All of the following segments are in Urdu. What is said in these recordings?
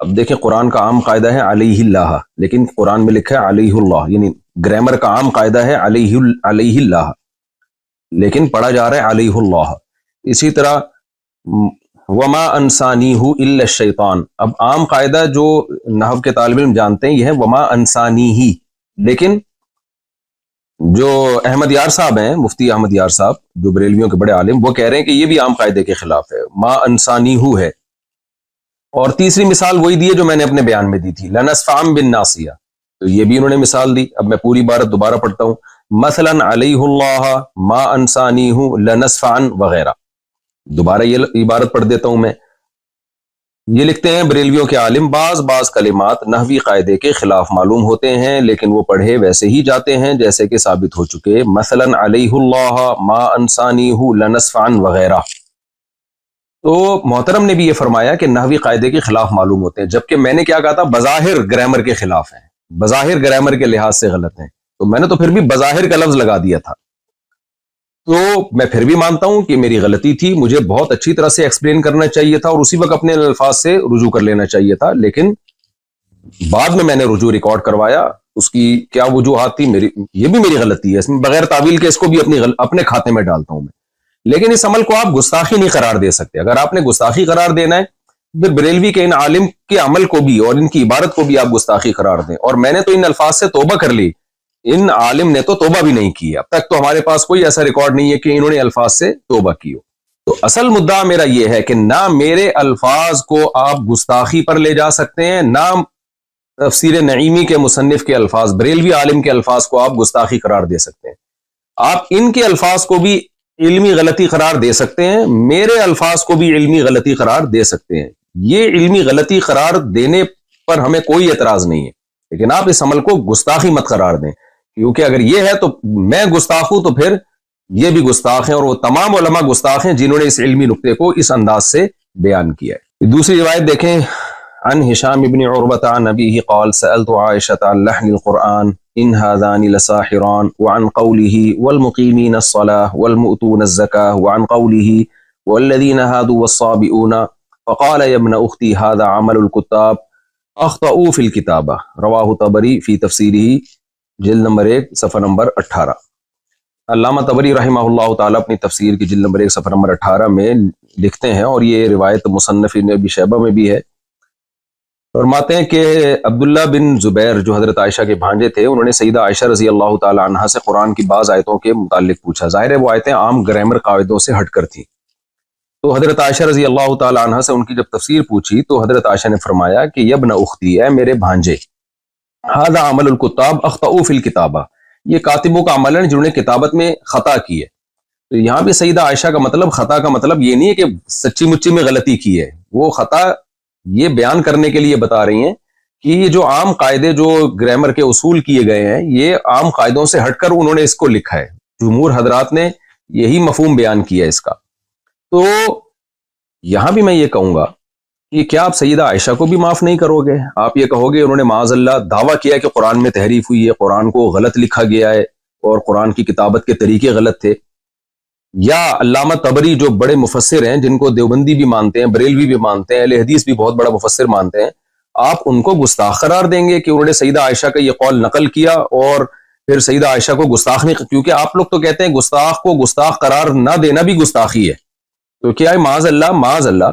اب دیکھیں قرآن کا عام قاعدہ ہے علیہ اللہ، لیکن قرآن میں لکھا ہے علیہ اللہ، یعنی گرامر کا عام قاعدہ ہے علیہ اللہ، لیکن پڑھا جا رہا ہے علیہ اللہ۔ اسی طرح وما انسانیہ الا الشیطان، اب عام قاعدہ جو نحو کے طالب علم جانتے ہیں یہ ہے وما انسانیہ، لیکن جو احمد یار صاحب ہیں، مفتی احمد یار صاحب جو بریلویوں کے بڑے عالم، وہ کہہ رہے ہیں کہ یہ بھی عام قاعدے کے خلاف ہے، ما انسانیہ ہے۔ اور تیسری مثال وہی دی ہے جو میں نے اپنے بیان میں دی تھی، لنسفعن بالناصیہ، تو یہ بھی انہوں نے مثال دی۔ اب میں پوری عبارت دوبارہ پڑھتا ہوں، مثلا علیہ اللہ ما انسانیہ لنسفعن وغیرہ۔ دوبارہ یہ عبارت پڑھ دیتا ہوں میں۔ یہ لکھتے ہیں بریلویوں کے عالم، بعض کلمات نحوی قاعدے کے خلاف معلوم ہوتے ہیں لیکن وہ پڑھے ویسے ہی جاتے ہیں جیسے کہ ثابت ہو چکے، مثلا علیہ اللہ ما انسانیہ لنسفعن وغیرہ۔ تو محترم نے بھی یہ فرمایا کہ نحوی قاعدے کے خلاف معلوم ہوتے ہیں، جبکہ میں نے کیا کہا تھا، بظاہر گرامر کے خلاف ہیں، بظاہر گرامر کے لحاظ سے غلط ہیں، تو میں نے تو پھر بھی بظاہر کا لفظ لگا دیا تھا۔ تو میں پھر بھی مانتا ہوں کہ میری غلطی تھی، مجھے بہت اچھی طرح سے ایکسپلین کرنا چاہیے تھا اور اسی وقت اپنے الفاظ سے رجوع کر لینا چاہیے تھا، لیکن بعد میں نے رجوع ریکارڈ کروایا، اس کی کیا وجوہات تھی، یہ بھی میری غلطی ہے، اس میں بغیر تعویل کے اس کو بھی اپنے کھاتے میں ڈالتا ہوں میں۔ لیکن اس عمل کو آپ گستاخی نہیں قرار دے سکتے، اگر آپ نے گستاخی قرار دینا ہے پھر بریلوی کے ان عالم کے عمل کو بھی اور ان کی عبارت کو بھی آپ گستاخی قرار دیں۔ اور میں نے تو ان الفاظ سے توبہ کر لی، ان عالم نے تو توبہ بھی نہیں کی، اب تک تو ہمارے پاس کوئی ایسا ریکارڈ نہیں ہے کہ انہوں نے الفاظ سے توبہ کی ہو۔ تو اصل مدعا میرا یہ ہے کہ نہ میرے الفاظ کو آپ گستاخی پر لے جا سکتے ہیں، نہ تفسیر نعیمی کے مصنف کے الفاظ، بریلوی عالم کے الفاظ کو آپ گستاخی قرار دے سکتے ہیں۔ آپ ان کے الفاظ کو بھی علمی غلطی قرار دے سکتے ہیں، میرے الفاظ کو بھی علمی غلطی قرار دے سکتے ہیں، یہ علمی غلطی قرار دینے پر ہمیں کوئی اعتراض نہیں ہے، لیکن آپ اس عمل کو گستاخی مت قرار دیں، کیونکہ اگر یہ ہے تو میں گستاخ ہوں تو پھر یہ بھی گستاخ ہیں، اور وہ تمام علماء گستاخ ہیں جنہوں نے اس علمی نقطے کو اس انداز سے بیان کیا ہے۔ دوسری روایت دیکھیں، عن ہشام بن عروة عن أبيه قال سألت عائشة عن لحن القرآن إن هذان لساحران، وعن قوله والمقيمين الصلاة والمؤتون الزكاة، وعن قوله والذين هادوا والصابئون، فقال يا ابن أختي هذا عمل الكتاب أخطأوا في الكتابة، رواه طبری في تفسیره جلد نمبر 1 صفحہ نمبر 18۔ علامہ طبری رحمہ اللہ تعالیٰ اپنی تفسیر کی جلد نمبر 1 صفحہ نمبر 18 میں لکھتے ہیں، اور یہ روایت مصنف ابن ابی شیبہ میں بھی ہے، فرماتے ہیں کہ عبداللہ بن زبیر جو حضرت عائشہ کے بھانجے تھے، انہوں نے سیدہ عائشہ رضی اللہ تعالی عنہا سے قرآن کی بعض آیتوں کے متعلق پوچھا، ظاہر ہے وہ آیتیں عام گرامر قاعدوں سے ہٹ کر تھیں، تو حضرت عائشہ رضی اللہ تعالی عنہا سے ان کی جب تفسیر پوچھی تو حضرت عائشہ نے فرمایا کہ یبن اختی، اے میرے بھانجے، ھذا عمل الکتاب اخطئوا فی الکتابہ، یہ کاتبوں کا عمل ہے جنہوں نے کتابت میں خطا کی ہے۔ تو یہاں بھی سیدہ عائشہ کا مطلب، خطا کا مطلب یہ نہیں ہے کہ سچی مچی میں غلطی کی ہے، وہ خطا یہ بیان کرنے کے لیے بتا رہی ہیں کہ یہ جو عام قاعدے جو گرامر کے اصول کیے گئے ہیں، یہ عام قاعدوں سے ہٹ کر انہوں نے اس کو لکھا ہے، جمہور حضرات نے یہی مفہوم بیان کیا ہے اس کا۔ تو یہاں بھی میں یہ کہوں گا کہ کیا آپ سیدہ عائشہ کو بھی معاف نہیں کرو گے؟ آپ یہ کہو گے انہوں نے معاذ اللہ دعویٰ کیا کہ قرآن میں تحریف ہوئی ہے، قرآن کو غلط لکھا گیا ہے اور قرآن کی کتابت کے طریقے غلط تھے، یا علامہ طبری جو بڑے مفسر ہیں جن کو دیوبندی بھی مانتے ہیں، بریلوی بھی مانتے ہیں، اہل حدیث بھی بہت بڑا مفسر مانتے ہیں، آپ ان کو گستاخ قرار دیں گے کہ انہوں نے سیدہ عائشہ کا یہ قول نقل کیا اور پھر سیدہ عائشہ کو گستاخ نہیں، کیونکہ آپ لوگ تو کہتے ہیں گستاخ کو گستاخ قرار نہ دینا بھی گستاخی ہے، تو کیا ہے معاذ اللہ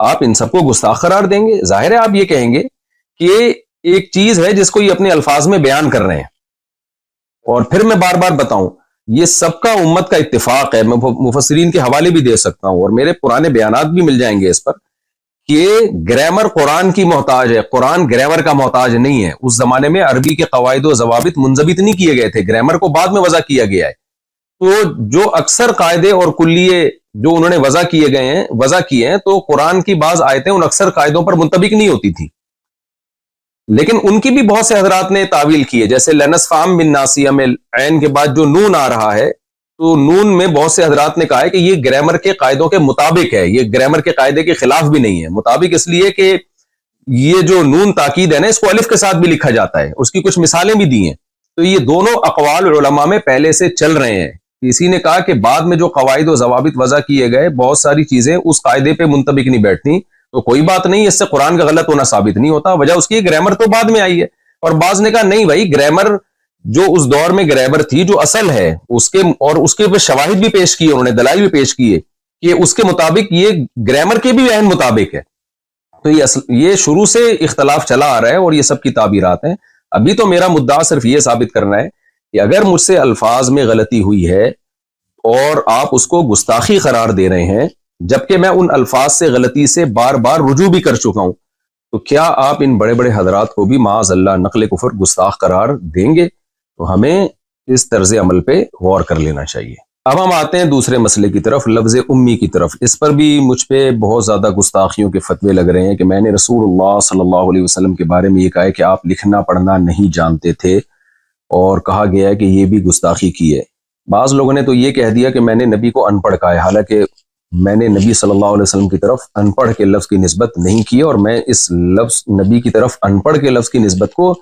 آپ ان سب کو گستاخ قرار دیں گے؟ ظاہر ہے آپ یہ کہیں گے کہ ایک چیز ہے جس کو یہ اپنے الفاظ میں بیان کر رہے ہیں، اور پھر میں بار بار بتاؤں یہ سب کا امت کا اتفاق ہے، میں مفسرین کے حوالے بھی دے سکتا ہوں اور میرے پرانے بیانات بھی مل جائیں گے اس پر، کہ گرامر قرآن کی محتاج ہے، قرآن گرامر کا محتاج نہیں ہے۔ اس زمانے میں عربی کے قواعد و ضوابط منضبط نہیں کیے گئے تھے، گرامر کو بعد میں وضع کیا گیا ہے، تو جو اکثر قاعدے اور کلیے جو انہوں نے وضع کیے ہیں تو قرآن کی بعض آیتیں ان اکثر قاعدوں پر منطبق نہیں ہوتی تھی، لیکن ان کی بھی بہت سے حضرات نے تعویل کی ہے، جیسے لنسفعن بالناصیہ میں عین کے بعد جو نون آ رہا ہے، تو نون میں بہت سے حضرات نے کہا ہے کہ یہ گرامر کے قاعدوں کے مطابق ہے، یہ گرامر کے قاعدے کے خلاف بھی نہیں ہے، مطابق اس لیے کہ یہ جو نون تاکید ہے نا، اس کو الف کے ساتھ بھی لکھا جاتا ہے، اس کی کچھ مثالیں بھی دی ہیں، تو یہ دونوں اقوال علماء میں پہلے سے چل رہے ہیں۔ کسی نے کہا کہ بعد میں جو قواعد و ضوابط وضع کیے گئے، بہت ساری چیزیں اس قاعدے پہ منطبق نہیں بیٹھتی، تو کوئی بات نہیں، اس سے قرآن کا غلط ہونا ثابت نہیں ہوتا، وجہ اس کی گرامر تو بعد میں آئی ہے۔ اور بعض نے کہا نہیں بھائی، گرامر جو اس دور میں گرامر تھی جو اصل ہے اس کے پہ شواہد بھی پیش کیے، انہوں نے دلائل بھی پیش کیے کہ اس کے مطابق یہ گرامر کے بھی عین مطابق ہے۔ تو یہ شروع سے اختلاف چلا آ رہا ہے اور یہ سب کی تعبیرات ہیں۔ ابھی تو میرا مدعا صرف یہ ثابت کرنا ہے کہ اگر مجھ سے الفاظ میں غلطی ہوئی ہے اور آپ اس کو گستاخی قرار دے رہے ہیں، جبکہ میں ان الفاظ سے غلطی سے بار بار رجوع بھی کر چکا ہوں، تو کیا آپ ان بڑے بڑے حضرات کو بھی معاذ اللہ نقل کفر گستاخ قرار دیں گے؟ تو ہمیں اس طرز عمل پہ غور کر لینا چاہیے۔ اب ہم آتے ہیں دوسرے مسئلے کی طرف، لفظ امی کی طرف۔ اس پر بھی مجھ پہ بہت زیادہ گستاخیوں کے فتوے لگ رہے ہیں کہ میں نے رسول اللہ صلی اللہ علیہ وسلم کے بارے میں یہ کہا ہے کہ آپ لکھنا پڑھنا نہیں جانتے تھے، اور کہا گیا ہے کہ یہ بھی گستاخی کی ہے۔ بعض لوگوں نے تو یہ کہہ دیا کہ میں نے نبی کو ان پڑھ کہا ہے، حالانکہ میں نے نبی صلی اللہ علیہ وسلم کی طرف ان پڑھ کے لفظ کی نسبت نہیں کی، اور میں اس لفظ نبی کی طرف ان پڑھ کے لفظ کی نسبت کو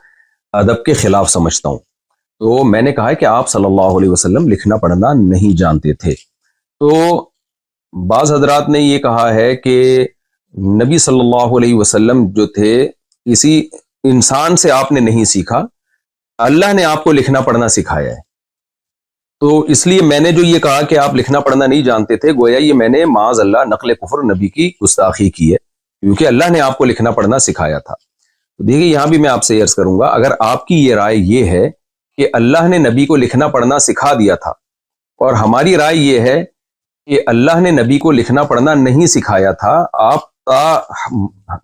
ادب کے خلاف سمجھتا ہوں۔ تو میں نے کہا ہے کہ آپ صلی اللہ علیہ وسلم لکھنا پڑھنا نہیں جانتے تھے۔ تو بعض حضرات نے یہ کہا ہے کہ نبی صلی اللہ علیہ وسلم جو تھے کسی انسان سے آپ نے نہیں سیکھا، اللہ نے آپ کو لکھنا پڑھنا سکھایا ہے۔ تو اس لیے میں نے جو یہ کہا کہ آپ لکھنا پڑھنا نہیں جانتے تھے، گویا یہ میں نے معاذ اللہ نقل کفر نبی کی گستاخی کی ہے، کیونکہ اللہ نے آپ کو لکھنا پڑھنا سکھایا تھا۔ تو دیکھیے یہاں بھی میں آپ سے عرض کروں گا، اگر آپ کی یہ رائے یہ ہے کہ اللہ نے نبی کو لکھنا پڑھنا سکھا دیا تھا، اور ہماری رائے یہ ہے کہ اللہ نے نبی کو لکھنا پڑھنا نہیں سکھایا تھا،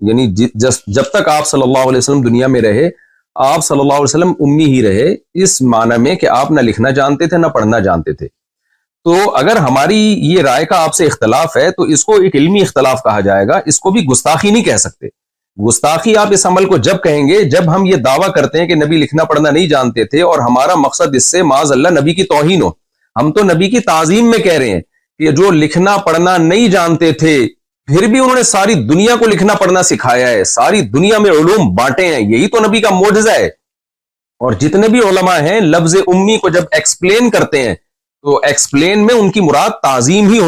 یعنی جب تک آپ صلی اللہ علیہ وسلم دنیا میں رہے، آپ صلی اللہ علیہ وسلم امی ہی رہے، اس معنی میں کہ آپ نہ لکھنا جانتے تھے نہ پڑھنا جانتے تھے۔ تو اگر ہماری یہ رائے کا آپ سے اختلاف ہے تو اس کو ایک علمی اختلاف کہا جائے گا، اس کو بھی گستاخی نہیں کہہ سکتے۔ گستاخی آپ اس عمل کو جب کہیں گے جب ہم یہ دعویٰ کرتے ہیں کہ نبی لکھنا پڑھنا نہیں جانتے تھے، اور ہمارا مقصد اس سے معاذ اللہ نبی کی توہین ہو۔ ہم تو نبی کی تعظیم میں کہہ رہے ہیں کہ جو لکھنا پڑھنا نہیں جانتے تھے پھر بھی انہوں نے ساری دنیا کو لکھنا پڑھنا سکھایا ہے، ساری دنیا میں علوم بانٹے ہیں، یہی تو نبی کا معجزہ ہے۔ اور جتنے بھی علماء ہیں لفظ امی کو جب ایکسپلین کرتے ہیں تو ایکسپلین میں ان کی مراد تعظیم ہی